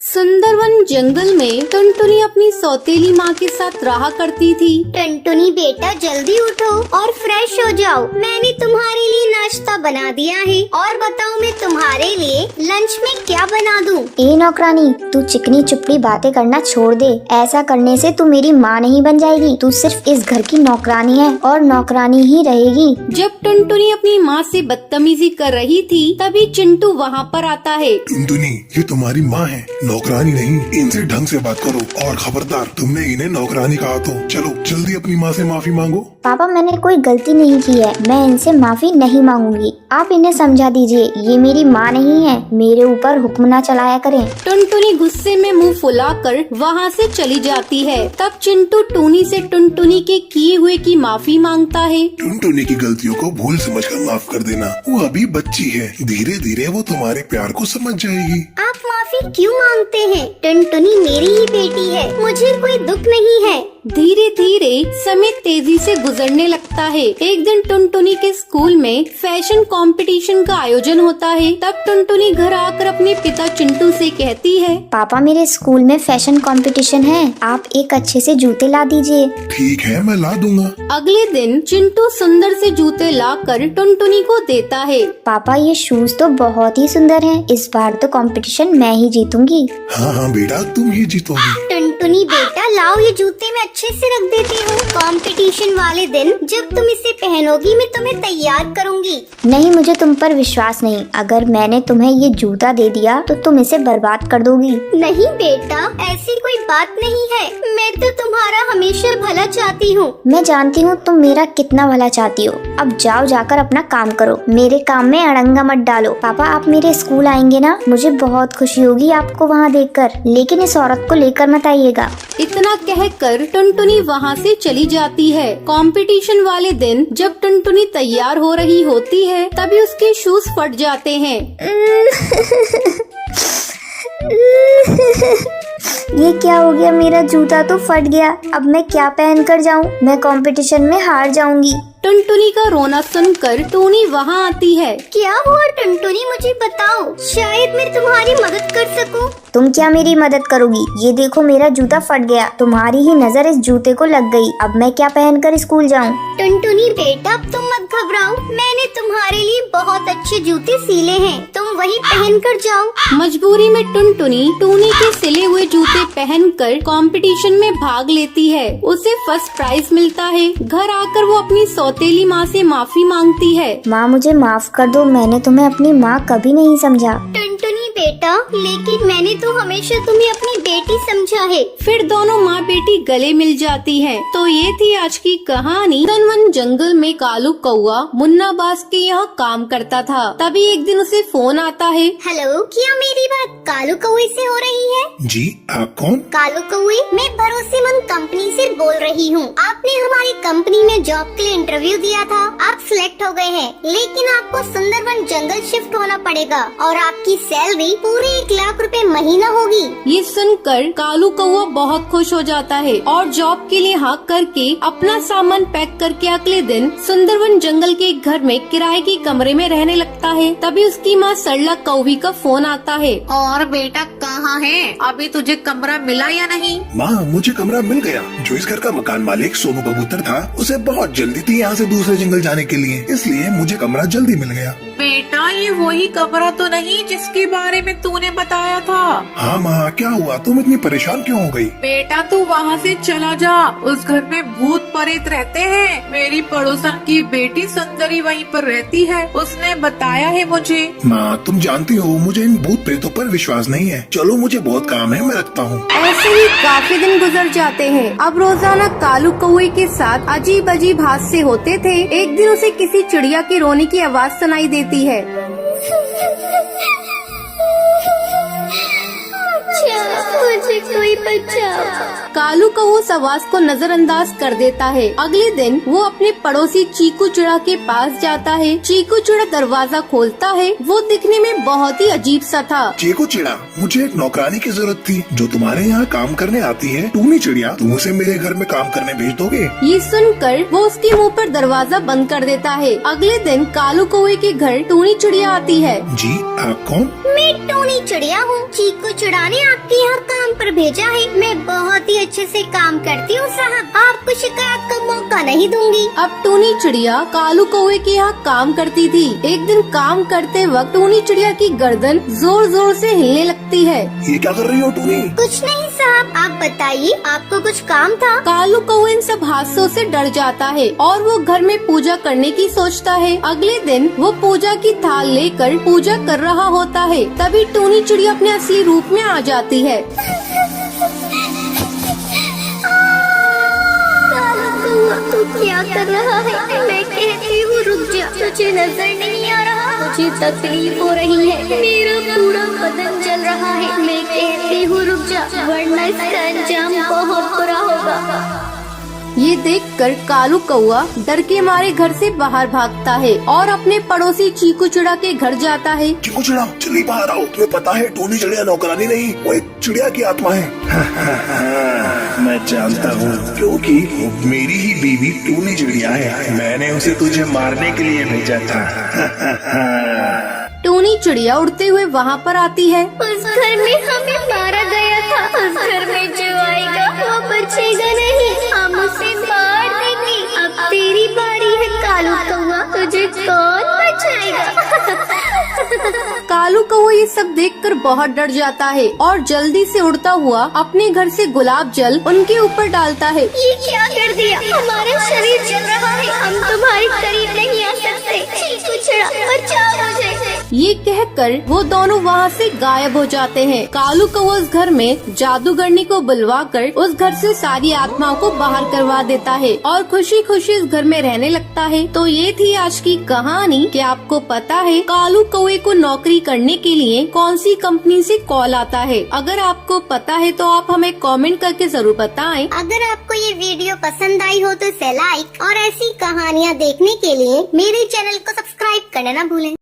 सुंदरवन जंगल में टुनटुनी अपनी सौतेली माँ के साथ रहा करती थी। टुनटुनी बेटा जल्दी उठो और फ्रेश हो जाओ। मैंने तुम्हारे लिए नाश्ता बना दिया है और बताओ मैं तुम्हारे लिए लंच में क्या बना दूं? ए नौकरानी, तू चिकनी चुपड़ी बातें करना छोड़ दे। ऐसा करने से तू मेरी माँ नहीं बन जाएगी। तू सिर्फ इस घर की नौकरानी है और नौकरानी ही रहेगी। जब टुनटुनी अपनी माँ से बदतमीजी कर रही थी तभी चिंटू वहाँ पर आता है। टुनटुनी, ये तुम्हारी माँ है, नौकरानी नहीं। इनसे ढंग से बात करो और खबरदार, तुमने इन्हें नौकरानी कहा तो चलो जल्दी अपनी माँ से माफी मांगो। पापा, मैंने कोई गलती नहीं की है। मैं इनसे माफी नहीं मांगूंगी। आप इन्हें समझा दीजिए, ये मेरी माँ नहीं है। मेरे ऊपर हुक्म ना चलाया करें। टुनटुनी गुस्से में मुंह फुलाकर वहाँ से चली जाती है। तब चिंटू टूनी से टुनटुनी के किए हुए की माफी मांगता है। टुनटुनी की गलतियों को भूल समझकर माफ कर देना। वो अभी बच्ची है, धीरे धीरे वो तुम्हारे प्यार को समझ जाएगी। आप माफी क्यों मांगते हैं? टुनटुनी मेरी ही बेटी है, मुझे कोई दुख नहीं है। धीरे धीरे समय तेजी से गुजरने लगता है। एक दिन टुनटुनी के स्कूल में फैशन कंपटीशन का आयोजन होता है। तब टुनटुनी घर आकर अपने पिता चिंटू से कहती है, पापा, मेरे स्कूल में फैशन कंपटीशन है। आप एक अच्छे से जूते ला दीजिए। ठीक है, मैं ला दूंगा। अगले दिन चिंटू सुंदर से जूते लाकर टुनटुनी को देता है। पापा, ये शूज तो बहुत ही सुंदर हैं। इस बार तो कंपटीशन मैं ही जीतूंगी। हाँ हाँ बेटा, तुम ही जीतोगी। टुनटुनी बेटा लाओ, ये जूते मैं अच्छे से रख देती हूँ। कंपटीशन वाले दिन जब तुम इसे पहनोगी मैं तुम्हें तैयार करूँगी। नहीं, मुझे तुम पर विश्वास नहीं। अगर मैंने तुम्हें ये जूता दे दिया तो तुम इसे बर्बाद कर दोगी। नहीं बेटा, ऐसी कोई बात नहीं है। मैं तो तुम्हारा हमेशा भला चाहती हूँ। मैं जानती हूँ तुम मेरा कितना भला चाहती हो। अब जाओ, जाकर अपना काम करो। मेरे काम में अड़ंगा मत डालो। पापा, आप मेरे स्कूल आएंगे ना? मुझे बहुत खुशी होगी आपको वहाँ देखकर। लेकिन इस औरत को लेकर मत आइएगा। इतना कहकर टुनटुनी वहाँ से चली जाती है। कंपटीशन वाले दिन जब टुनटुनी तैयार हो रही होती है तभी उसके शूज फट जाते हैं। ये क्या हो गया? मेरा जूता तो फट गया। अब मैं क्या पहन कर जाऊँ? मैं कंपटीशन में हार जाऊंगी। टुनटुनी का रोना सुनकर टूनी वहाँ आती है। क्या हुआ टुनटुनी, मुझे बताओ, शायद मैं तुम्हारी मदद कर सकूं। तुम क्या मेरी मदद करोगी? ये देखो, मेरा जूता फट गया। तुम्हारी ही नजर इस जूते को लग गई। अब मैं क्या पहनकर स्कूल जाऊँ? टुनटुनी बेटा, अब तुम मत घबराओ। मैंने तुम्हारे लिए बहुत अच्छे जूते सिले हैं, तुम वही पहन कर जाओ। मजबूरी में टुनटुनी टूनी के सिले हुए जूते पहनकर कंपटीशन में भाग लेती है। उसे फर्स्ट प्राइज मिलता है। घर आकर वो अपनी सौतेली माँ से माफी मांगती है। माँ, मुझे माफ कर दो। मैंने तुम्हें अपनी माँ कभी नहीं समझा। टुनटुनी बेटा, लेकिन मैंने तो हमेशा तुम्हें अपनी बेटी समझा है। फिर दोनों माँ बेटी गले मिल जाती हैं। तो ये थी आज की कहानी। सुंदरवन जंगल में कालू कौआ मुन्ना बाज के यहाँ काम करता था। तभी एक दिन उसे फोन आता है। हेलो, क्या मेरी बात कालू कौए से हो रही है? जी, आप कौन? कालू कौए, मैं भरोसेमंद कंपनी से बोल रही हूँ। आपने हमारी कंपनी में जॉब के लिए इंटरव्यू दिया था। आप सिलेक्ट हो गए हैं, लेकिन आपको सुंदरवन जंगल शिफ्ट होना पड़ेगा और आपकी सैलरी पूरे 1 लाख रुपए महीना होगी। ये सुनकर कालू कौआ बहुत खुश हो जाता है और जॉब के लिए हाँ करके अपना सामान पैक करके अगले दिन सुंदरवन जंगल के एक घर में किराए के कमरे में रहने लगता है। तभी उसकी माँ सरला कौवी का फोन आता है। और बेटा कहाँ है? अभी तुझे कमरा मिला या नहीं? माँ, मुझे कमरा मिल गया। जो इस घर का मकान मालिक सोनू कबूतर था, उसे बहुत जल्दी थी यहाँ से दूसरे जंगल जाने के लिए, इसलिए मुझे कमरा जल्दी मिल गया। बेटा, ये वही कमरा तो नहीं जिसके बारे में तूने बताया था? हाँ माँ, क्या हुआ? तुम इतनी परेशान क्यों हो गई? बेटा, तू वहाँ से चला जा। उस घर में भूत प्रेत रहते हैं। मेरी पड़ोसन की बेटी सुंदरी वहीं पर रहती है, उसने बताया है मुझे। माँ, तुम जानती हो मुझे इन भूत प्रेतों पर विश्वास नहीं है। चलो, मुझे बहुत काम है, मैं रखता हूँ। ऐसे ही काफी दिन गुजर जाते हैं। अब रोजाना कालू कौए के साथ अजीब अजीब हादसे होते थे। एक दिन उसे किसी चिड़िया की रोने की आवाज सुनाई देती है। अच्छा। मुझे कोई बचाओ। कालू कौवा उस आवाज को नजरअंदाज कर देता है। अगले दिन वो अपने पड़ोसी चीकू चिड़ा के पास जाता है। चीकू चिड़ा दरवाजा खोलता है। वो दिखने में बहुत ही अजीब सा था। चीकू चिड़ा, मुझे एक नौकरानी की जरूरत थी जो तुम्हारे यहाँ काम करने आती है। टूनी चिड़िया, तुम उसे मेरे घर में काम करने भेज दोगे? ये सुनकर वो उसके मुंह पर दरवाजा बंद कर देता है। अगले दिन कालू कौवे के घर टूनी चिड़िया आती है। जी, आप कौन? मैं टूनी चिड़िया हूँ। चीकू चिड़ा ने आपके यहाँ काम पर भेजा है। मैं बहुत ही अच्छे से काम करती हूँ साहब, आपको शिकायत का मौका नहीं दूंगी। अब टूनी चिड़िया कालू कौवे के यहाँ काम करती थी। एक दिन काम करते वक्त टूनी चिड़िया की गर्दन जोर जोर से हिलने लगती है। ये क्या कर रही हो टूनी? कुछ नहीं साहब, आप बताइए, आपको कुछ काम था? कालू कौवा इन सब हादसों से डर जाता है और वो घर में पूजा करने की सोचता है। अगले दिन वो पूजा की थाल लेकर पूजा कर रहा होता है। तभी टूनी चिड़िया अपने असली रूप में आ जाती है। कालू कौवा, तू क्या कर रहा है? मैं कहती हूँ रुक जा, तुझे नजर नहीं आ रहा? मुझे तकलीफ हो रही है, मेरा पूरा बदन जल रहा है। मैं कहती हूँ रुक जा, वरना इसका अंजाम बहुत बुरा होगा। ये देखकर कालू कौवा डर के मारे घर से बाहर भागता है और अपने पड़ोसी चीकू चिड़ा के घर जाता है। चीकू चिड़ा, जल्दी बाहर आओ। तुम्हें पता है टूनी चिड़िया नौकरानी नहीं, वो एक चिड़िया की आत्मा है। मैं जानता हूँ, क्योंकि वो मेरी ही बीवी टूनी चिड़िया है। मैंने उसे तुझे मारने के लिए भेजा था। टूनी चिड़िया उड़ते हुए वहाँ पर आती है। उस घर में हमें मारा गया था। उस घर में जो आएगा वो बचेगा नहीं, हम उसे मार देंगे। अब तेरी बारी है कालू कौवा, तुझे कौन बचाएगा? कालू कौवा ये सब देखकर बहुत डर जाता है और जल्दी से उड़ता हुआ अपने घर से गुलाब जल उनके ऊपर डालता है। ये क्या कर दिया? हमारा शरीर जल रहा है, हम तुम्हारे करीब नहीं आ सकते। चीकू चिड़ा, बचाओ मुझे। ये कहकर वो दोनों वहाँ से गायब हो जाते हैं। कालू कौवा उस घर में जादूगरनी को बुलवाकर उस घर से सारी आत्माओं को बाहर करवा देता है और खुशी खुशी इस घर में रहने लगता है। तो ये थी आज की कहानी। क्या आपको पता है कालू कौवे को नौकरी करने के लिए कौन सी कंपनी से कॉल आता है? अगर आपको पता है तो आप हमें कमेंट करके जरूर बताएं। अगर आपको ये वीडियो पसंद आई हो तो इसे लाइक और ऐसी कहानियाँ देखने के लिए मेरे चैनल को सब्सक्राइब करना ना भूलें।